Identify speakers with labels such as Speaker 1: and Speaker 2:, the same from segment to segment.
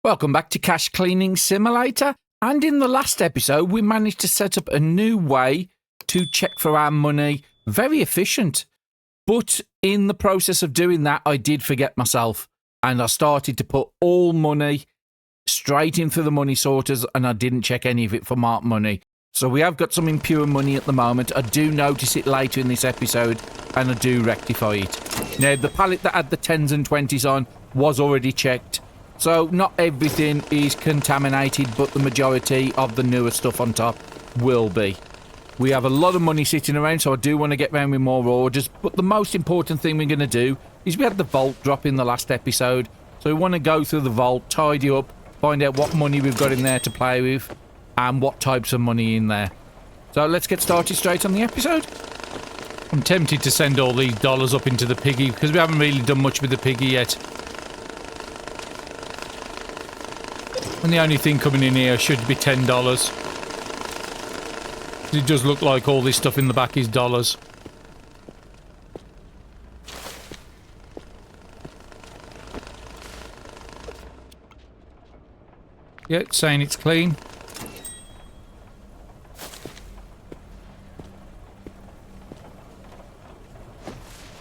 Speaker 1: Welcome back to Cash Cleaning Simulator. And in the last episode, we managed to set up a new way to check for our money. Very efficient. But in the process of doing that, I did forget myself. And I started to put all money straight in through the money sorters, and I didn't check any of it for marked money. So we have got some impure money at the moment. I do notice it later in this episode, and I do rectify it. Now, the pallet that had the 10s and 20s on was already checked. So not everything is contaminated, but the majority of the newer stuff on top will be. We have a lot of money sitting around, so I do want to get round with more orders. But the most important thing we're going to do is we had the vault drop in the last episode. So we want to go through the vault, tidy up, find out what money we've got in there to play with, and what types of money in there. So let's get started straight on the episode. I'm tempted to send all these dollars up into the piggy, because we haven't really done much with the piggy yet. And the only thing coming in here should be $10. It does look like all this stuff in the back is dollars. Yeah, it's saying it's clean.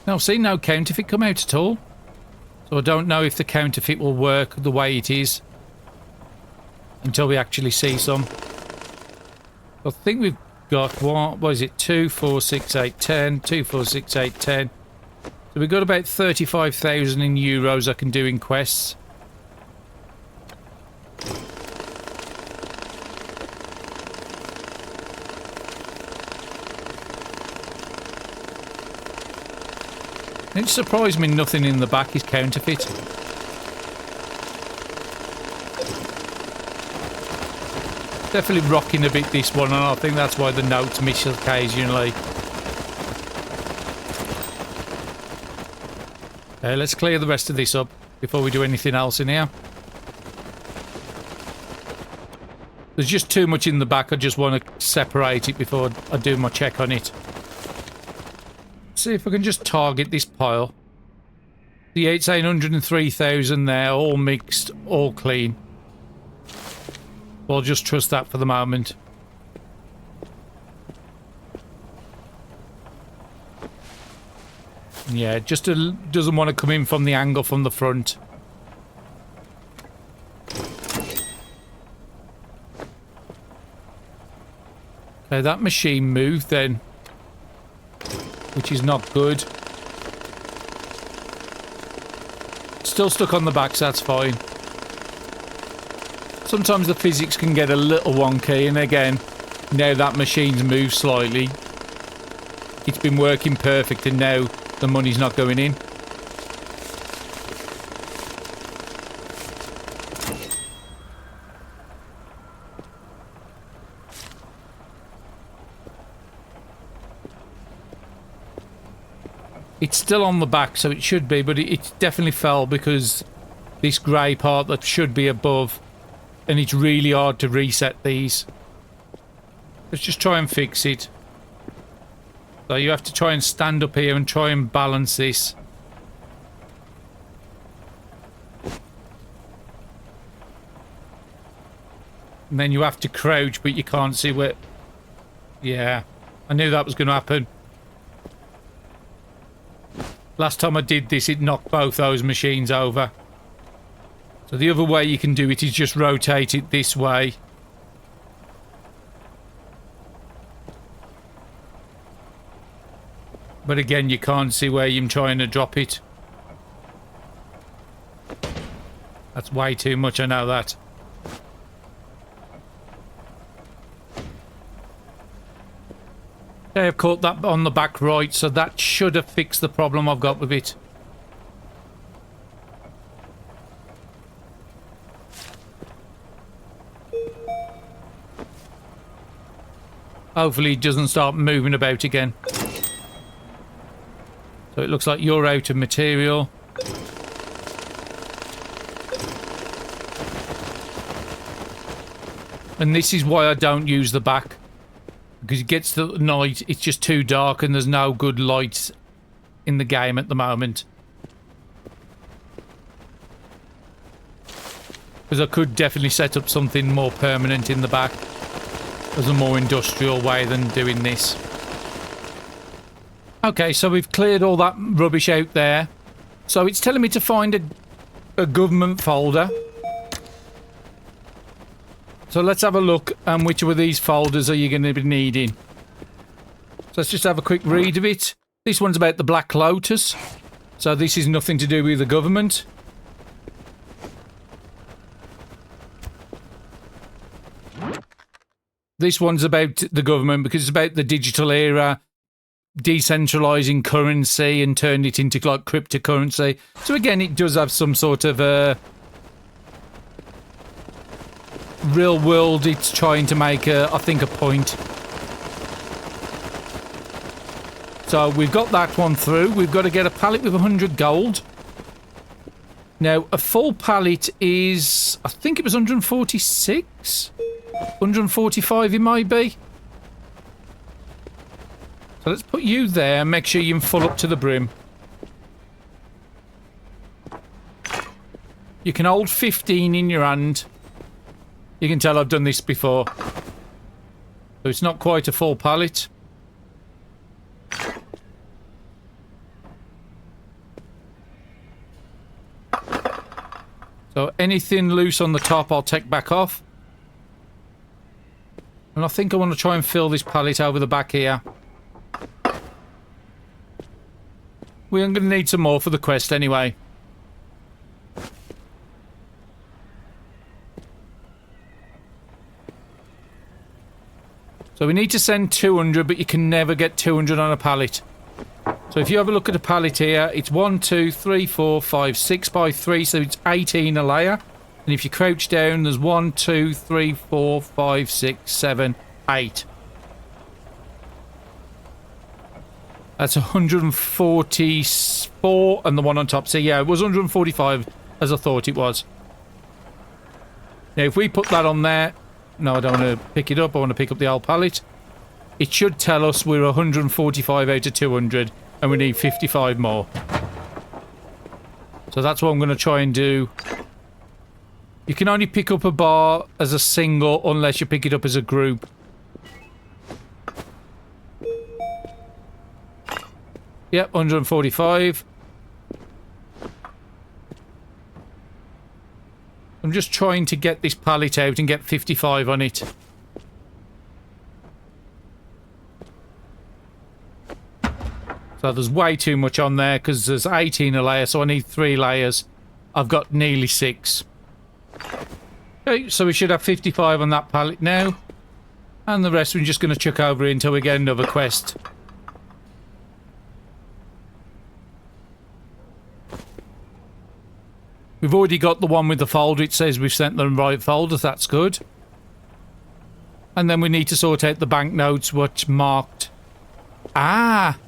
Speaker 1: Now, see, no counterfeit come out at all. So I don't know if the counterfeit will work the way it is until we actually see some. I think we've got, what is it, 2, 4, 6, 8, 10, 2, 4, 6, 8, 10. So we've got about 35,000 in euros I can do in quests. It surprised me nothing in the back is counterfeit. Definitely rocking a bit, this one, and I think that's why the notes miss occasionally. Okay, let's clear the rest of this up before we do anything else in here. There's just too much in the back. I just want to separate it before I do my check on it. See if I can just target this pile. The 803,000 there, all mixed, all clean. I'll just trust that for the moment. Yeah, it just doesn't want to come in from the angle from the front. Okay, that machine moved then, which is not good. Still stuck on the back, so that's fine. Sometimes the physics can get a little wonky, and again, now that machine's moved slightly. It's been working perfect, and now the money's not going in. It's still on the back, so it should be, but it definitely fell because this grey part that should be above, and it's really hard to reset these. Let's just try and fix it. So you have to try and stand up here and try and balance this. And then you have to crouch, but you can't see where... Yeah, I knew that was going to happen. Last time I did this, it knocked both those machines over. So the other way you can do it is just rotate it this way. But again, you can't see where you're trying to drop it. That's way too much, I know that. Okay, I've caught that on the back right, so that should have fixed the problem I've got with it. Hopefully it doesn't start moving about again. So it looks like you're out of material. And this is why I don't use the back. Because it gets to the night, it's just too dark and there's no good lights in the game at the moment. Because I could definitely set up something more permanent in the back as a more industrial way than doing this. Okay, so we've cleared all that rubbish out there. So it's telling me to find a government folder. So let's have a look and which of these folders are you going to be needing. So let's just have a quick read of it. This one's about the Black Lotus. So this is nothing to do with the government. This one's about the government because it's about the digital era, decentralizing currency and turning it into like cryptocurrency. So again, it does have some sort of real world. It's trying to make I think a point. So we've got that one through. We've got to get a pallet with 100 gold. Now a full pallet is, I think it was 146, 145 it might be. So let's put you there and make sure you're full up to the brim. You can hold 15 in your hand. You can tell I've done this before. So it's not quite a full pallet. So anything loose on the top I'll take back off. And I think I want to try and fill this pallet over the back here. We're going to need some more for the quest anyway. So we need to send 200, but you can never get 200 on a pallet. So if you have a look at a pallet here, it's 1, 2, 3, 4, 5, 6 by 3, so it's 18 a layer. And if you crouch down, there's 1, 2, 3, 4, 5, 6, 7, 8. That's 144 and the one on top. So yeah, it was 145 as I thought it was. Now if we put that on there... No, I don't want to pick it up. I want to pick up the old pallet. It should tell us we're 145 out of 200 and we need 55 more. So that's what I'm going to try and do. You can only pick up a bar as a single unless you pick it up as a group. Yep, 145. I'm just trying to get this pallet out and get 55 on it. So there's way too much on there because there's 18 a layer, so I need 3 layers. I've got nearly 6. Okay, so we should have 55 on that pallet now. And the rest we're just going to chuck over until we get another quest. We've already got the one with the folder. It says we've sent the right folder. That's good. And then we need to sort out the banknotes, what's marked. Ah!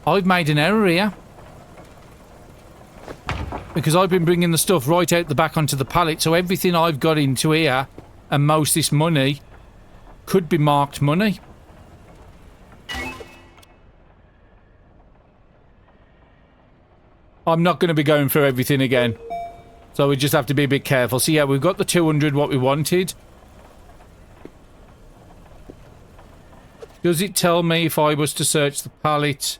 Speaker 1: I've made an error here. Because I've been bringing the stuff right out the back onto the pallet. So everything I've got into here and most of this money could be marked money. I'm not going to be going through everything again. So we just have to be a bit careful. So yeah, we've got the 200, what we wanted. Does it tell me if I was to search the pallet?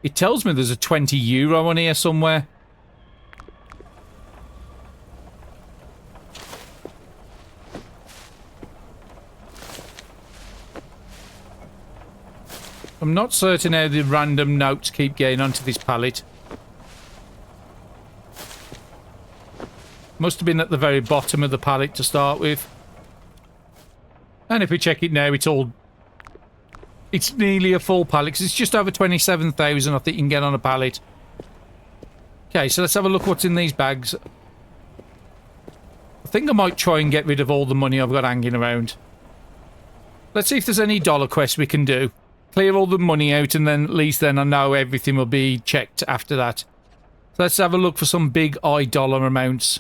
Speaker 1: It tells me there's a 20 euro on here somewhere. I'm not certain how the random notes keep getting onto this pallet. Must have been at the very bottom of the pallet to start with. And if we check it now, it's nearly a full pallet, because it's just over 27,000 I think you can get on a pallet. Okay, so let's have a look what's in these bags. I think I might try and get rid of all the money I've got hanging around. Let's see if there's any dollar quests we can do. Clear all the money out, and then at least then I know everything will be checked after that. So let's have a look for some big high dollar amounts.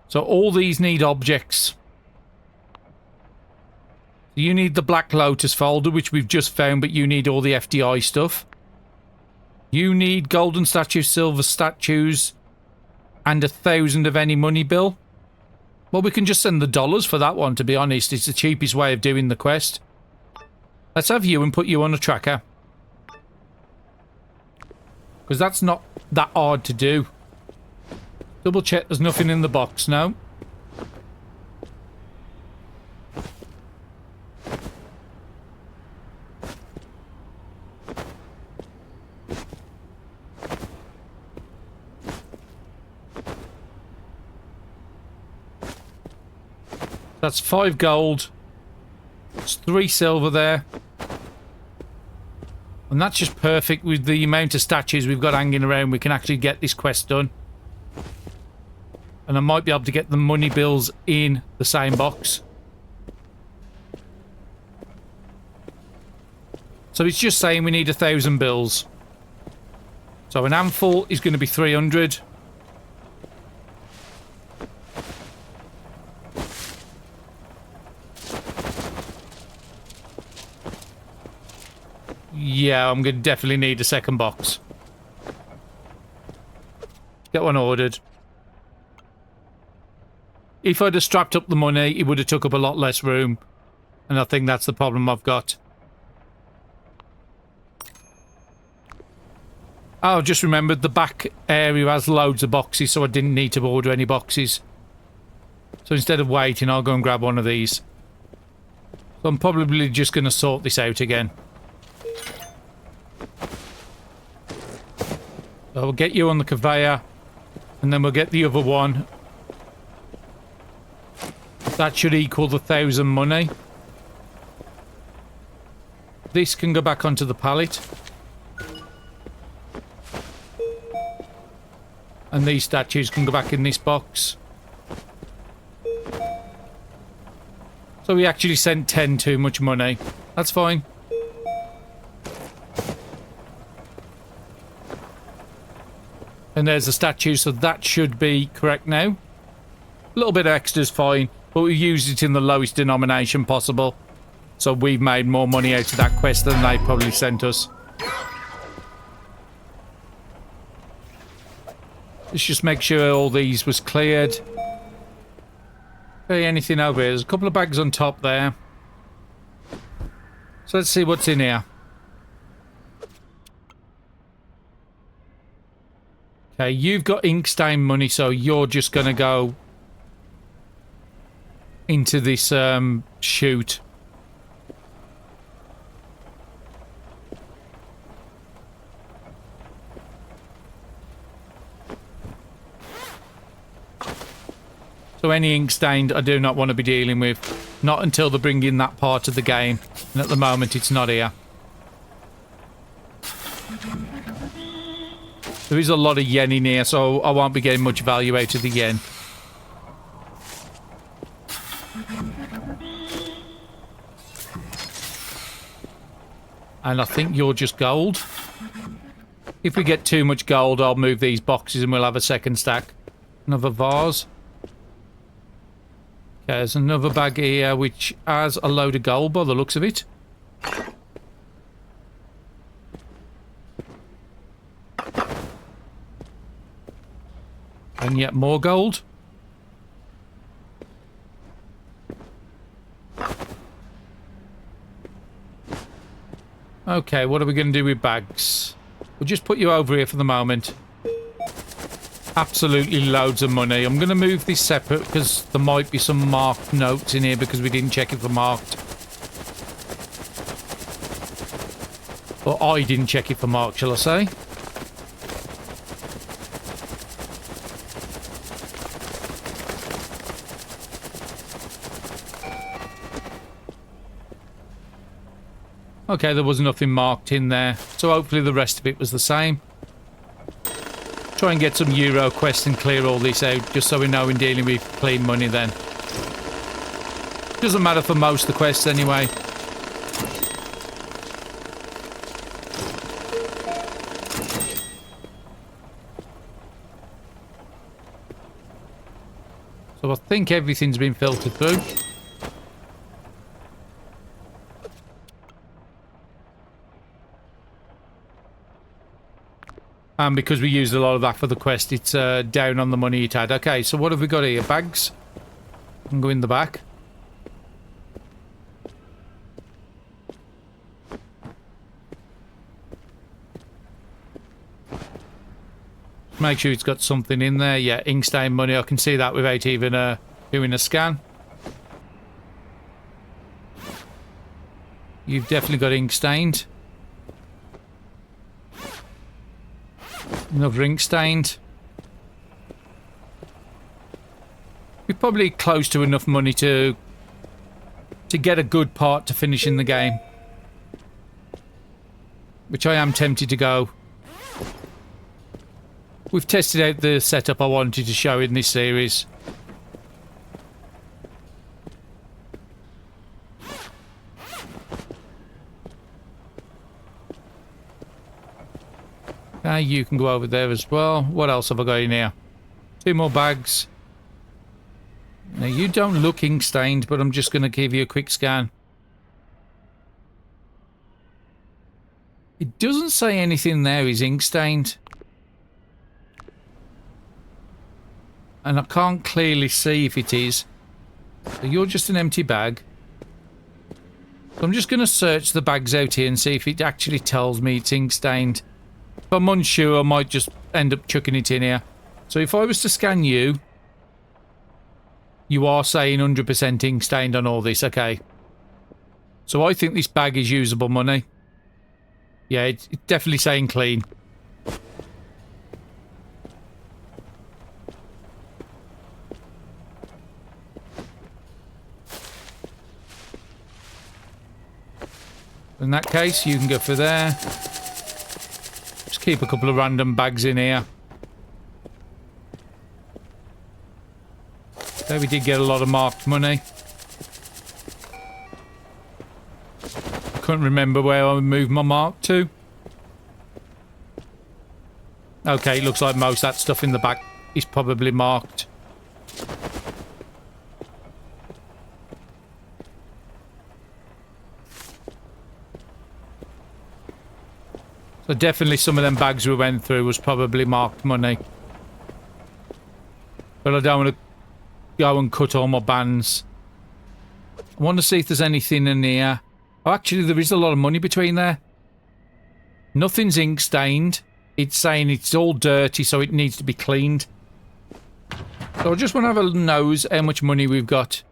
Speaker 1: So all these need objects. You need the Black Lotus folder, which we've just found, but you need all the FDI stuff. You need golden statues, silver statues, and 1,000 of any money bill. Well, we can just send the dollars for that one, to be honest. It's the cheapest way of doing the quest. Let's have you and put you on a tracker. Because that's not that hard to do. Double check there's nothing in the box, no? That's 5 gold. There's 3 silver there. And that's just perfect with the amount of statues we've got hanging around. We can actually get this quest done. And I might be able to get the money bills in the same box. So it's just saying we need 1,000 bills. So an handful is going to be 300. Yeah, I'm going to definitely need a second box. Get one ordered. If I'd have strapped up the money, it would have took up a lot less room. And I think that's the problem I've got. Oh, just remembered the back area has loads of boxes, so I didn't need to order any boxes. So instead of waiting, I'll go and grab one of these. So I'm probably just going to sort this out again. So we'll get you on the conveyor, and then we'll get the other one. That should equal the 1,000 money. This can go back onto the pallet. And these statues can go back in this box. So we actually sent 10 too much money. That's fine. And there's the statue, so that should be correct now. A little bit of extra is fine, but we used it in the lowest denomination possible. So we've made more money out of that quest than they probably sent us. Let's just make sure all these was cleared. Okay, anything over here? There's a couple of bags on top there. So let's see what's in here. Okay, you've got ink stain money, so you're just going to go into this chute. So any ink stained I do not want to be dealing with. Not until they bring in that part of the game. And at the moment it's not here. There is a lot of yen in here, so I won't be getting much value out of the yen. And I think you're just gold. If we get too much gold, I'll move these boxes and we'll have a second stack. Another vase. Okay, there's another bag here which has a load of gold by the looks of it. And yet more gold. Okay, what are we going to do with bags? We'll just put you over here for the moment. Absolutely loads of money. I'm going to move this separate because there might be some marked notes in here because we didn't check if they're marked. Or I didn't check if they're marked, shall I say. Okay, there was nothing marked in there, so hopefully the rest of it was the same. Try and get some Euro quests and clear all this out, just so we know we're dealing with clean money then. Doesn't matter for most of the quests anyway. So I think everything's been filtered through. And because we used a lot of that for the quest, it's down on the money it had. Okay, so what have we got here? Bags. I can go in the back. Make sure it's got something in there. Yeah, ink stain money. I can see that without even doing a scan. You've definitely got ink stained. Another ink stained. We're probably close to enough money to get a good part to finish in the game. Which I am tempted to go. We've tested out the setup I wanted to show in this series. Okay, you can go over there as well. What else have I got in here? 2 more bags. Now, you don't look ink stained, but I'm just going to give you a quick scan. It doesn't say anything there is ink stained. And I can't clearly see if it is. So you're just an empty bag. So I'm just going to search the bags out here and see if it actually tells me it's ink stained. If I'm unsure, I might just end up chucking it in here. So if I was to scan you, you are saying 100% ink stained on all this. Okay. So I think this bag is usable money. Yeah, it's definitely saying clean. In that case, you can go for there. Just keep a couple of random bags in here. There we did get a lot of marked money. Couldn't remember where I moved my mark to. Okay, it looks like most of that stuff in the back is probably marked. So definitely some of them bags we went through was probably marked money. But I don't want to go and cut all my bands. I want to see if there's anything in here. Oh, actually, there is a lot of money between there. Nothing's ink stained. It's saying it's all dirty, so it needs to be cleaned. So I just want to have a nose how much money we've got.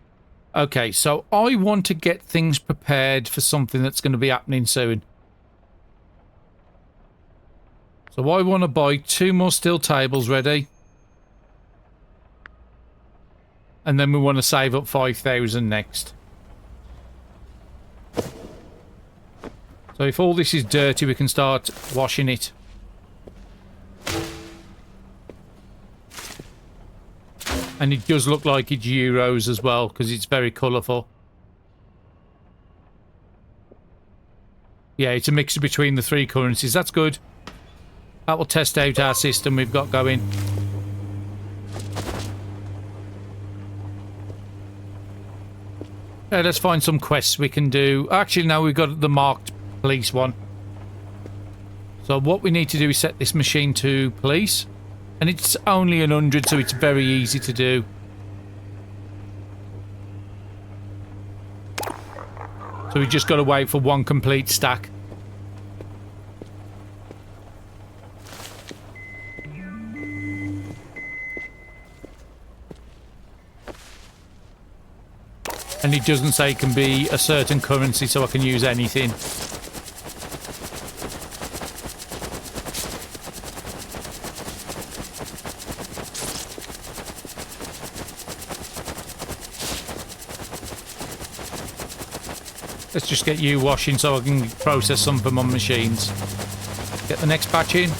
Speaker 1: Okay, so I want to get things prepared for something that's going to be happening soon. So I want to buy 2 more steel tables ready. And then we want to save up 5,000 next. So if all this is dirty, we can start washing it. And it does look like it's euros as well, because it's very colourful. Yeah, it's a mixture between the 3 currencies. That's good. That will test out our system we've got going. Let's find some quests we can do. Actually, no, we've got the marked police one. So what we need to do is set this machine to police. And it's only 100, so it's very easy to do. So we just got to wait for 1 complete stack. And it doesn't say it can be a certain currency, so I can use anything. Let's just get you washing so I can process some from my machines. Get the next batch in.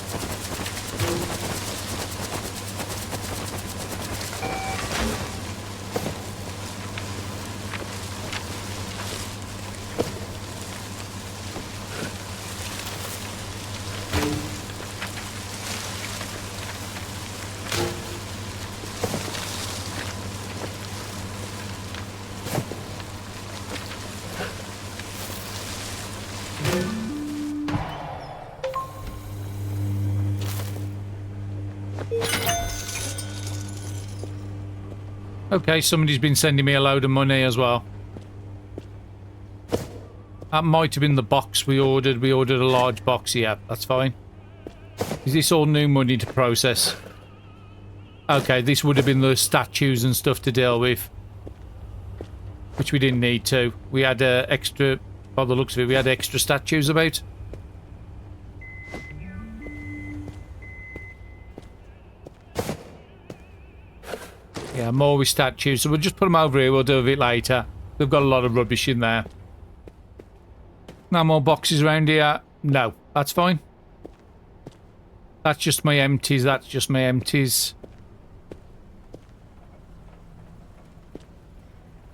Speaker 1: Okay, somebody's been sending me a load of money as well. That might have been the box we ordered. We ordered a large box. Yeah, that's fine. Is this all new money to process? Okay, this would have been the statues and stuff to deal with. Which we didn't need to. We had extra... By the looks of it, we had extra statues about. Yeah, more with statues. So we'll just put them over here. We'll do a bit later. We've got a lot of rubbish in there. No more boxes around here. No, that's fine. That's just my empties. That's just my empties.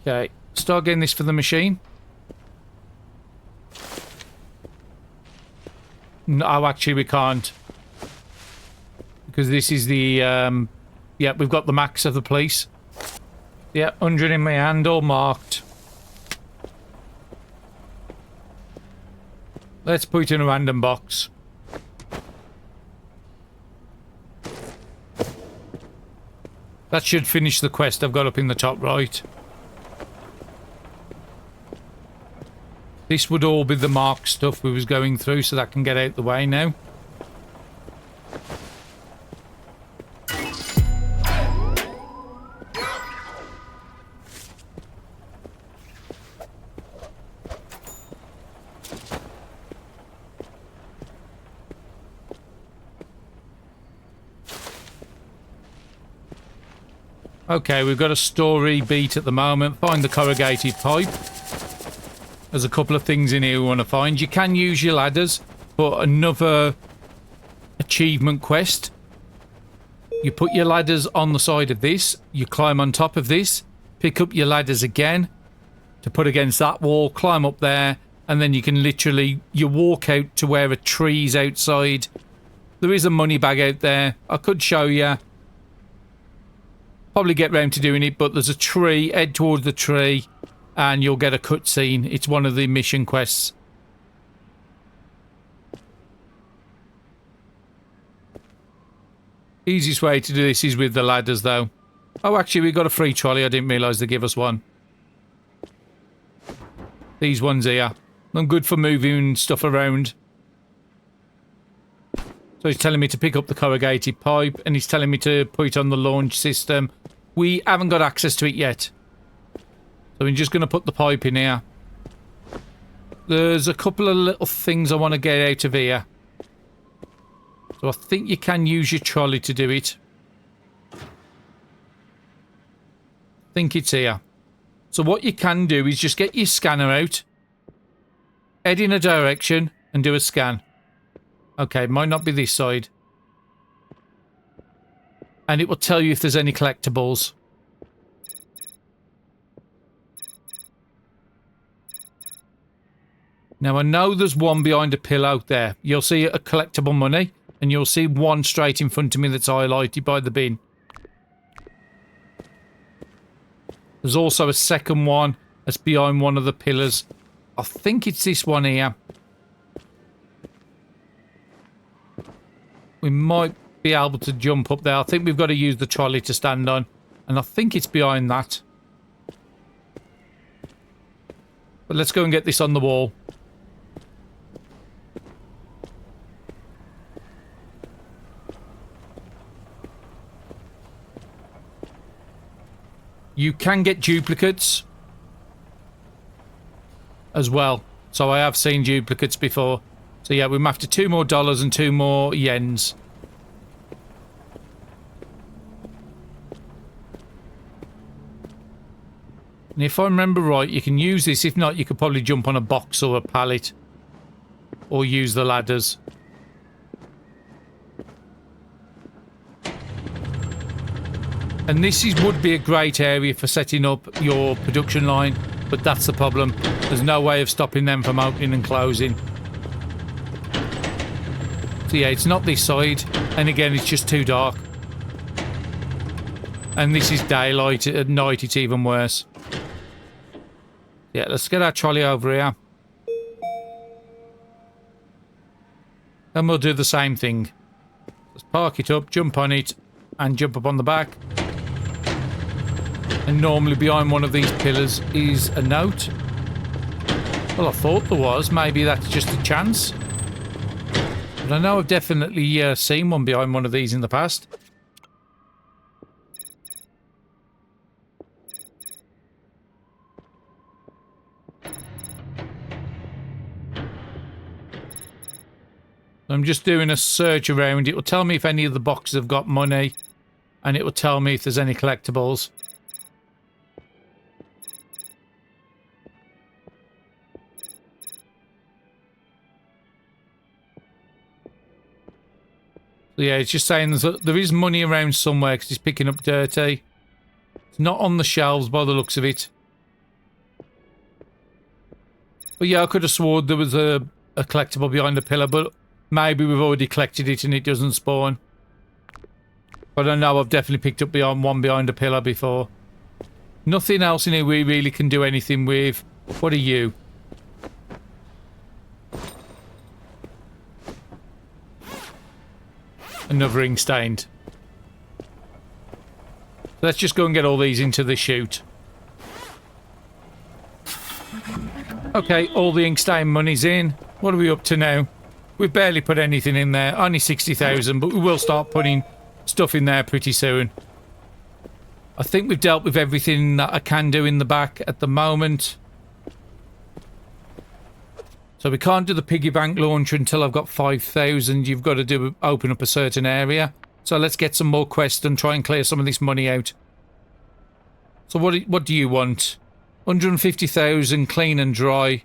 Speaker 1: Okay, start getting this for the machine. No, actually we can't. Because this is the... yeah, we've got the max of the police. Yeah, 100 in my hand, all marked. Let's put it in a random box. That should finish the quest I've got up in the top right. This would all be the marked stuff we was going through, so that can get out the way now. Okay, we've got a story beat at the moment. Find the corrugated pipe. There's a couple of things in here we want to find. You can use your ladders for another achievement quest. You put your ladders on the side of this. You climb on top of this. Pick up your ladders again to put against that wall. Climb up there. And then you can literally... You walk out to where a tree's outside. There is a money bag out there. I could show you. Probably get round to doing it, but there's a tree. Head towards the tree and you'll get a cutscene. It's one of the mission quests. Easiest way to do this is with the ladders, though. Oh, actually, we got a free trolley. I didn't realise they give us one. These ones here. I'm good for moving stuff around. So he's telling me to pick up the corrugated pipe, and he's telling me to put it on the launch system. We haven't got access to it yet. So I'm just going to put the pipe in here. There's a couple of little things I want to get out of here. So I think you can use your trolley to do it. I think it's here. So what you can do is just get your scanner out. Head in a direction and do a scan. Okay, might not be this side. And it will tell you if there's any collectibles. Now, I know there's one behind a pillow there. You'll see a collectible money, and you'll see one straight in front of me that's highlighted by the bin. There's also a second one that's behind one of the pillars. I think it's this one here. We might be able to jump up there. I think we've got to use the trolley to stand on. And I think it's behind that. But let's go and get this on the wall. You can get duplicates as well. So I have seen duplicates before. So yeah, we're after $2 more and 2 more yens. And if I remember right, you can use this. If not, you could probably jump on a box or a pallet. Or use the ladders. And this would be a great area for setting up your production line. But that's the problem. There's no way of stopping them from opening and closing. So yeah, it's not this side. And again, it's just too dark. And this is daylight. At night, it's even worse. Yeah, let's get our trolley over here. And we'll do the same thing. Let's park it up, jump on it, and jump up on the back. And normally behind one of these pillars is a note. Well, I thought there was. Maybe that's just a chance. But I know I've definitely seen one behind one of these in the past. I'm just doing a search around. It will tell me if any of the boxes have got money, and it will tell me if there's any collectibles. So yeah, it's just saying there is money around somewhere because it's picking up dirty. It's not on the shelves by the looks of it. But yeah, I could have sworn there was a collectible behind the pillar, but maybe we've already collected it and it doesn't spawn. But I know I've definitely picked up one behind a pillar before. Nothing else in here we really can do anything with. What are you? Another ink stained. Let's just go and get all these into the chute. Okay, all the ink stain money's in. What are we up to now? We've barely put anything in there. Only 60,000, but we will start putting stuff in there pretty soon. I think we've dealt with everything that I can do in the back at the moment. So we can't do the piggy bank launcher until I've got 5,000. You've got to open up a certain area. So let's get some more quests and try and clear some of this money out. So what do you want? 150,000 clean and dry,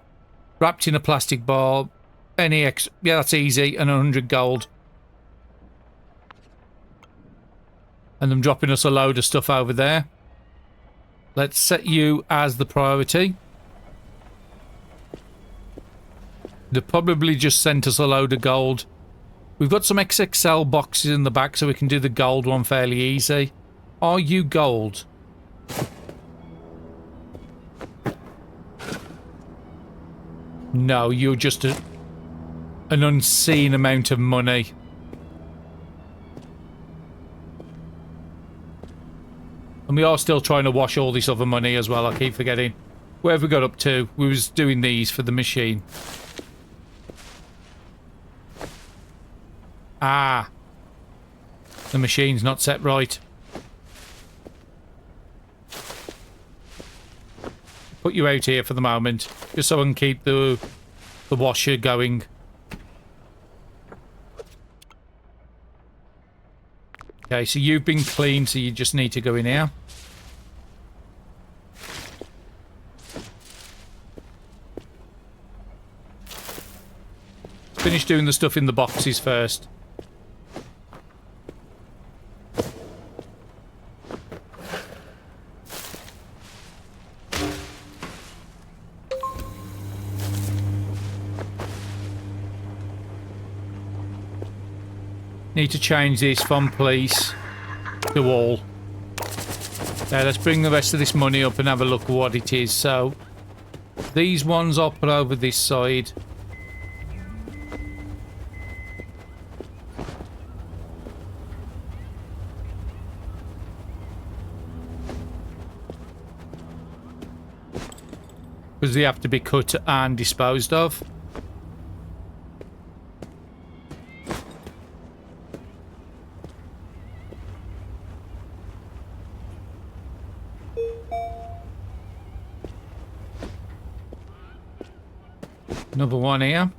Speaker 1: wrapped in a plastic ball. Any extra? Yeah, that's easy. And 100 gold. And them dropping us a load of stuff over there. Let's set you as the priority. They probably just sent us a load of gold. We've got some XXL boxes in the back so we can do the gold one fairly easy. Are you gold? No, you're just an unseen amount of money. And we are still trying to wash all this other money as well, I keep forgetting. Where have we got up to? We was doing these for the machine. Ah. The machine's not set right. Put you out here for the moment, just so I can keep the washer going. Okay, so you've been cleaned, so you just need to go in here. Finish doing the stuff in the boxes first. Need to change this from police to all. Now let's bring the rest of this money up and have a look at what it is. So these ones I'll put over this side. Because they have to be cut and disposed of. Another one here.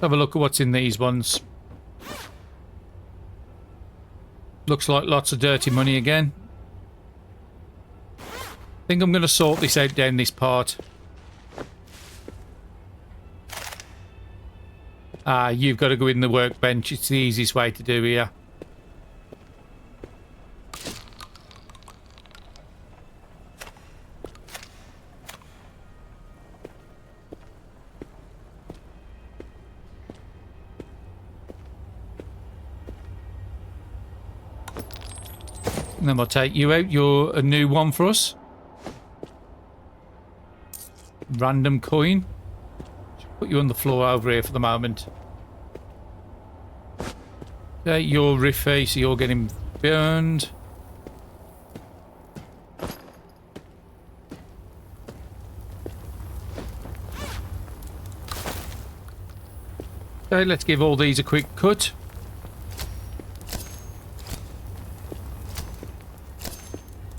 Speaker 1: Have a look at what's in these ones. Looks like lots of dirty money again. I think I'm going to sort this out down this part. Ah, you've got to go in the workbench. It's the easiest way to do here. And then we'll take you out. You're a new one for us. Random coin. Put you on the floor over here for the moment. You're riffy, so you're getting burned. Okay, let's give all these a quick cut.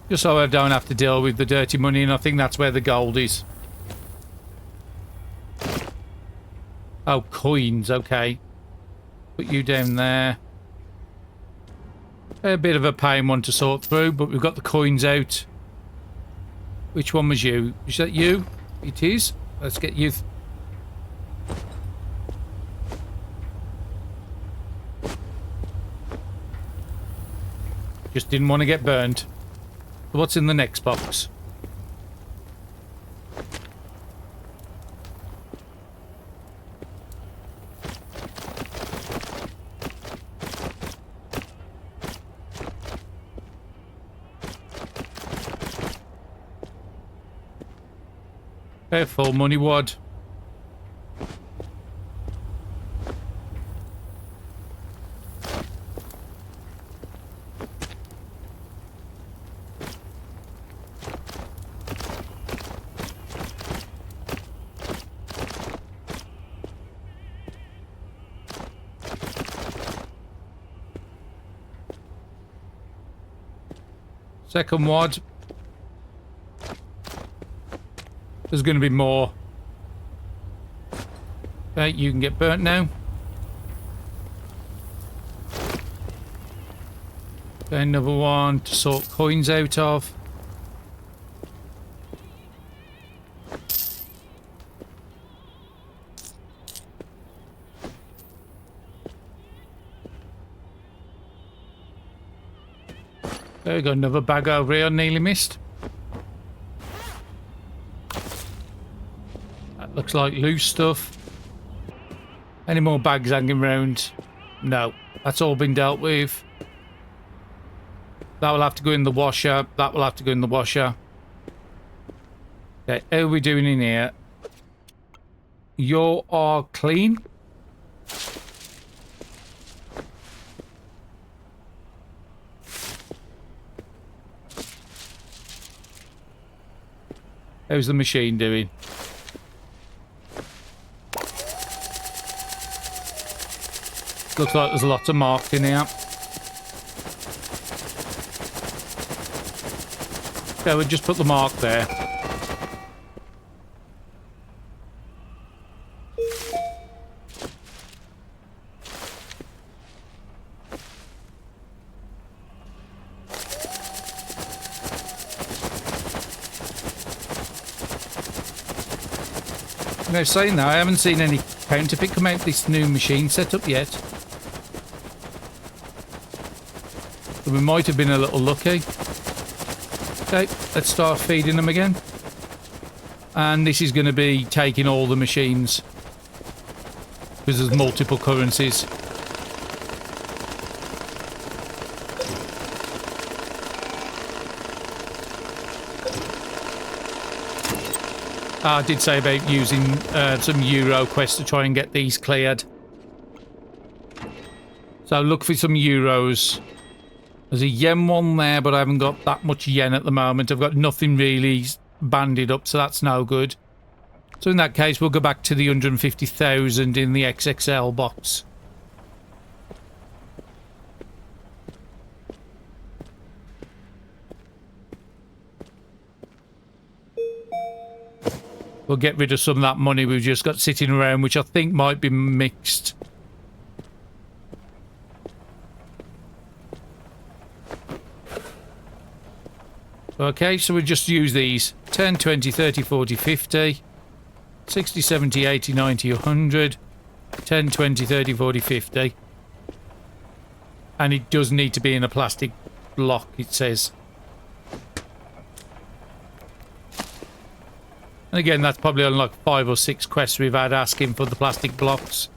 Speaker 1: Just so I don't have to deal with the dirty money, and I think that's where the gold is. Oh, coins, okay. Put you down there. A bit of a pain one to sort through, but we've got the coins out. Which one was you? Is that you? It is. Let's get you. Just didn't want to get burned. What's in the next box? Full money wad. Second wad. There's going to be more. Okay, you can get burnt now. Okay, another one to sort coins out of. There we go, another bag over here, nearly missed. That looks like loose stuff. Any more bags hanging around? No, that's all been dealt with. That will have to go in the washer. That will have to go in the washer. Okay, how are we doing in here? You are clean. How's the machine doing? Looks like there's lots of marked in here. Okay, we'll just put the mark there. Now, saying that, I haven't seen any counterfeit come out this new machine setup yet. So we might have been a little lucky. Okay, let's start feeding them again. And this is going to be taking all the machines. Because there's multiple currencies. I did say about using some Euro quests to try and get these cleared. So look for some Euros. There's a yen one there, but I haven't got that much yen at the moment. I've got nothing really banded up, so that's no good. So in that case, we'll go back to the 150,000 in the XXL box. We'll get rid of some of that money we've just got sitting around, which I think might be mixed. Okay, so we just use these. 10, 20, 30, 40, 50. 60, 70, 80, 90, 100. 10, 20, 30, 40, 50. And it does need to be in a plastic block, it says. And again, that's probably on like 5 or 6 quests we've had asking for the plastic blocks.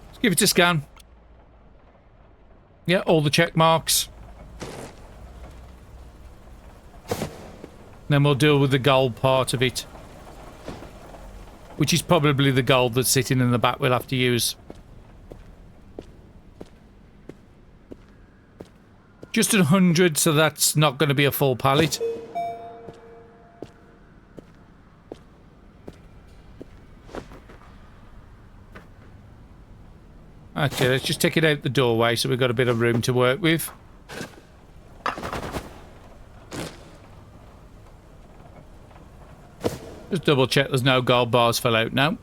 Speaker 1: Let's give it a scan. Yeah, all the check marks. Then we'll deal with the gold part of it, which is probably the gold that's sitting in the back we'll have to use. Just 100, so that's not going to be a full pallet. Okay, let's just take it out the doorway so we've got a bit of room to work with. Just double check there's no gold bars fell out now.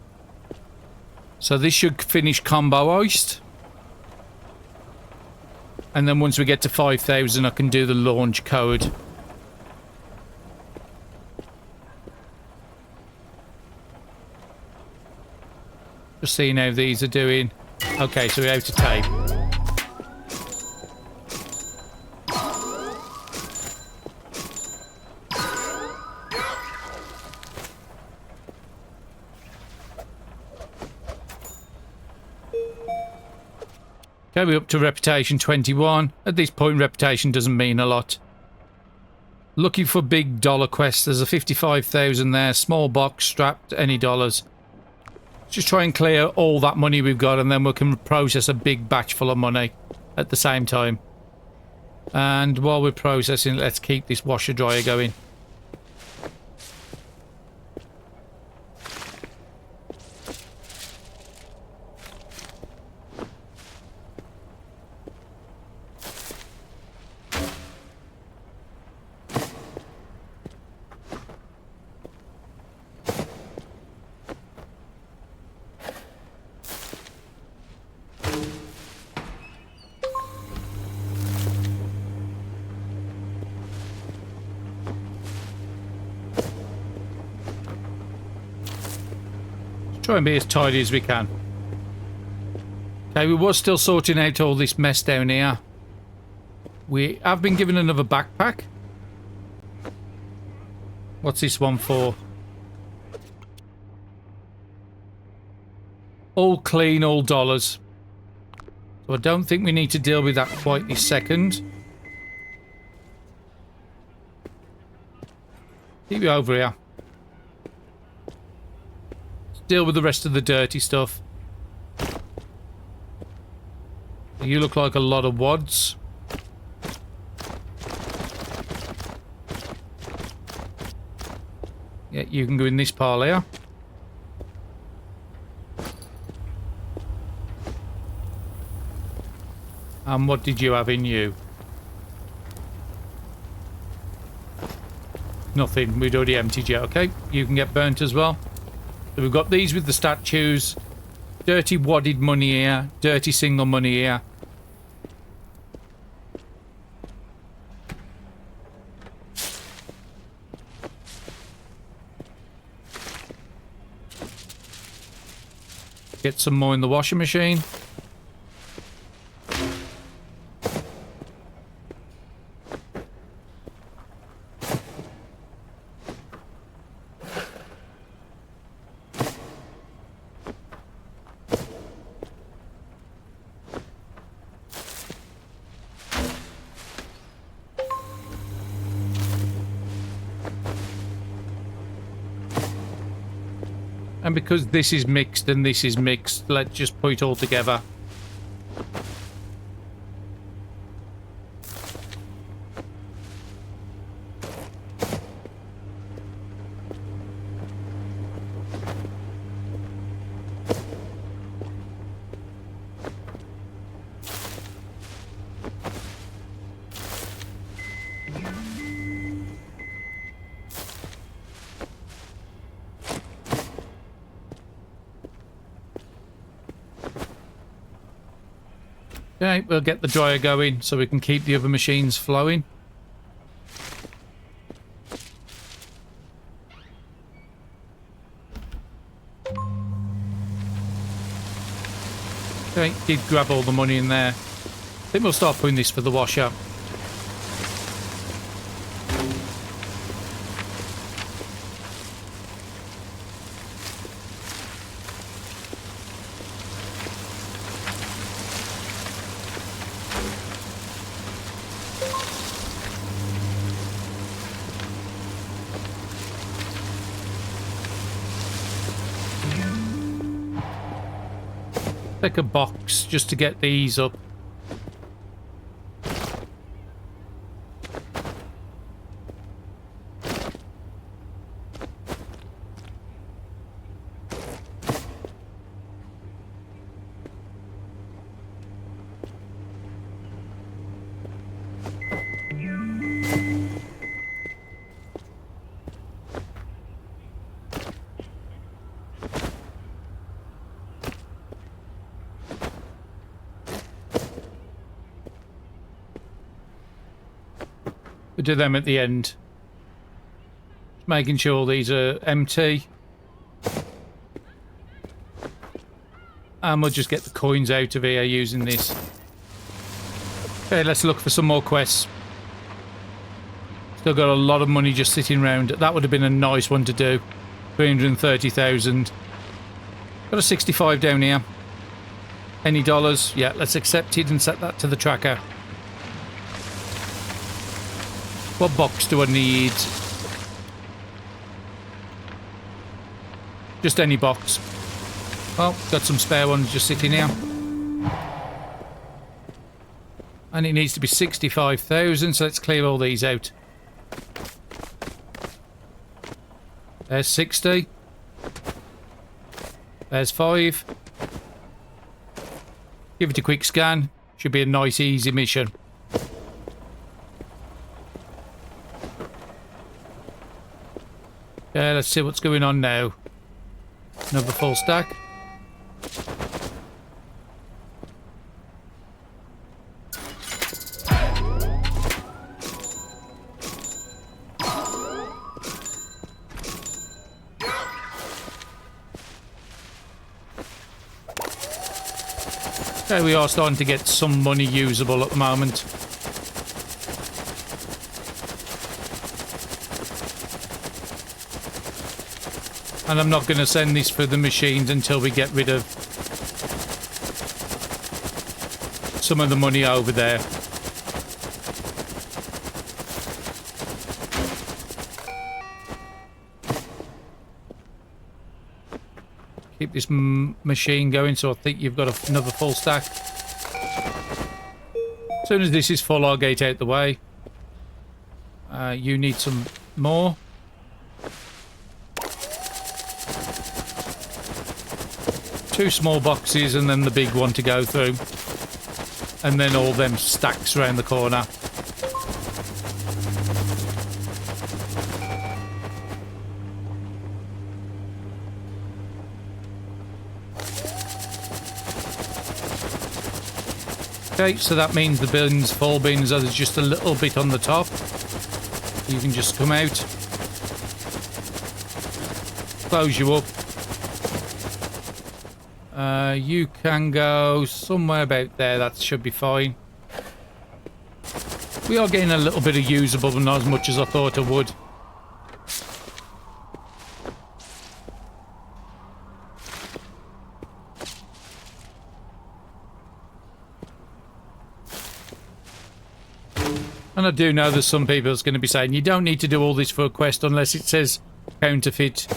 Speaker 1: So this should finish combo hoist. And then once we get to 5,000 I can do the launch code. Just seeing how these are doing. Okay, so we're out of tape. Okay, we're up to reputation 21. At this point, reputation doesn't mean a lot. Looking for big dollar quests. There's a 55,000 there. Small box, strapped, any dollars. Just try and clear all that money we've got, and then we can process a big batch full of money at the same time. And while we're processing, let's keep this washer dryer going. Try and be as tidy as we can. Okay, we were still sorting out all this mess down here. We have been given another backpack. What's this one for? All clean, all dollars. So I don't think we need to deal with that quite this second. Keep you over here. Deal with the rest of the dirty stuff. You look like a lot of wads. Yeah, you can go in this pile here. And what did you have in you? Nothing. We'd already emptied you. Okay, you can get burnt as well. So we've got these with the statues. Dirty wadded money here. Dirty single money here. Get some more in the washing machine. And because this is mixed and this is mixed, let's just put it all together. Okay, we'll get the dryer going so we can keep the other machines flowing. Okay, did grab all the money in there. I think we'll start putting this for the washer. Take a box just to get these up. We do them at the end. Just making sure these are empty. And we'll just get the coins out of here using this. Okay, let's look for some more quests. Still got a lot of money just sitting around. That would have been a nice one to do. 330,000. Got a 65 down here. Any dollars? Yeah, let's accept it and set that to the tracker. What box do I need? Just any box. Well, got some spare ones just sitting here. And it needs to be 65,000, so let's clear all these out. There's 60. There's 5. Give it a quick scan. Should be a nice, easy mission. Yeah, let's see what's going on now. Another full stack. Okay, we are starting to get some money usable at the moment. And I'm not going to send this for the machines until we get rid of some of the money over there. Keep this machine going, so I think you've got another full stack. As soon as this is full, I'll get out the way. You need some more. Two small boxes and then the big one to go through. And then all them stacks around the corner. Okay, so that means the bins, full bins, are just a little bit on the top. You can just come out. Close you up. You can go somewhere about there. That should be fine. We are getting a little bit of usable, but not as much as I thought I would. And I do know there's some people that's going to be saying, you don't need to do all this for a quest unless it says counterfeit.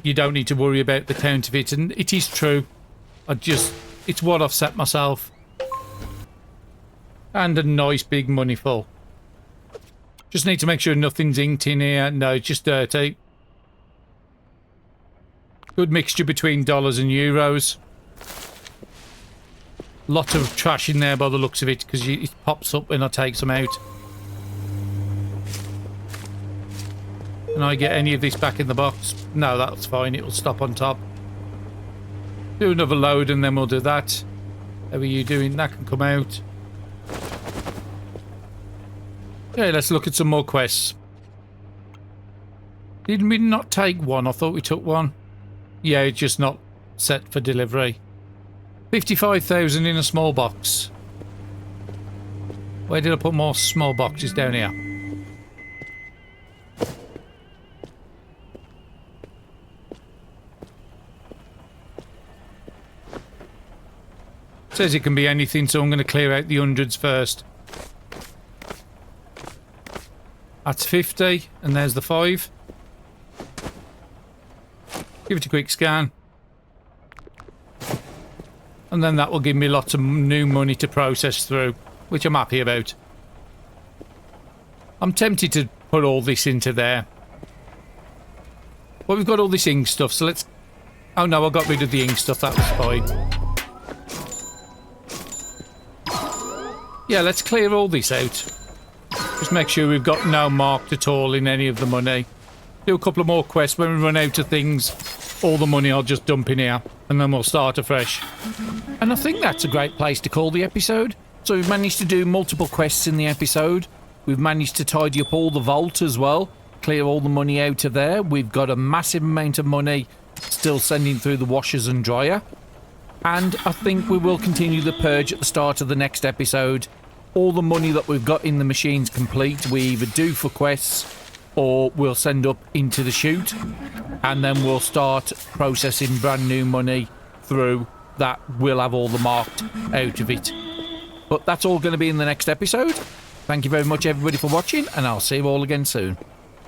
Speaker 1: You don't need to worry about the counterfeit, and it is true. It's what I've set myself. And a nice big money full. Just need to make sure nothing's inked in here. No, it's just dirty. Good mixture between dollars and euros. Lot of trash in there by the looks of it, because it pops up when I take some out. Can I get any of this back in the box? No, that's fine. It'll stop on top. Do another load and then we'll do that. How are you doing? That can come out. Okay, let's look at some more quests. Did we not take one? I thought we took one. Yeah, it's just not set for delivery. 55,000 in a small box. Where did I put more small boxes? Down here? Says it can be anything, so I'm going to clear out the hundreds first. That's 50, and there's the 5. Give it a quick scan. And then that will give me lots of new money to process through, which I'm happy about. I'm tempted to put all this into there. Well, we've got all this ink stuff, so let's... Oh no, I got rid of the ink stuff, that was fine. Yeah, let's clear all this out. Just make sure we've got no marked at all in any of the money. Do a couple of more quests. When we run out of things, all the money I'll just dump in here, and then we'll start afresh. And I think that's a great place to call the episode. So we've managed to do multiple quests in the episode. We've managed to tidy up all the vault as well. Clear all the money out of there. We've got a massive amount of money still sending through the washers and dryer. And I think we will continue the purge at the start of the next episode. All the money that we've got in the machine's complete. We either do for quests or we'll send up into the chute. And then we'll start processing brand new money through that will have all the marked out of it. But that's all going to be in the next episode. Thank you very much everybody for watching, and I'll see you all again soon.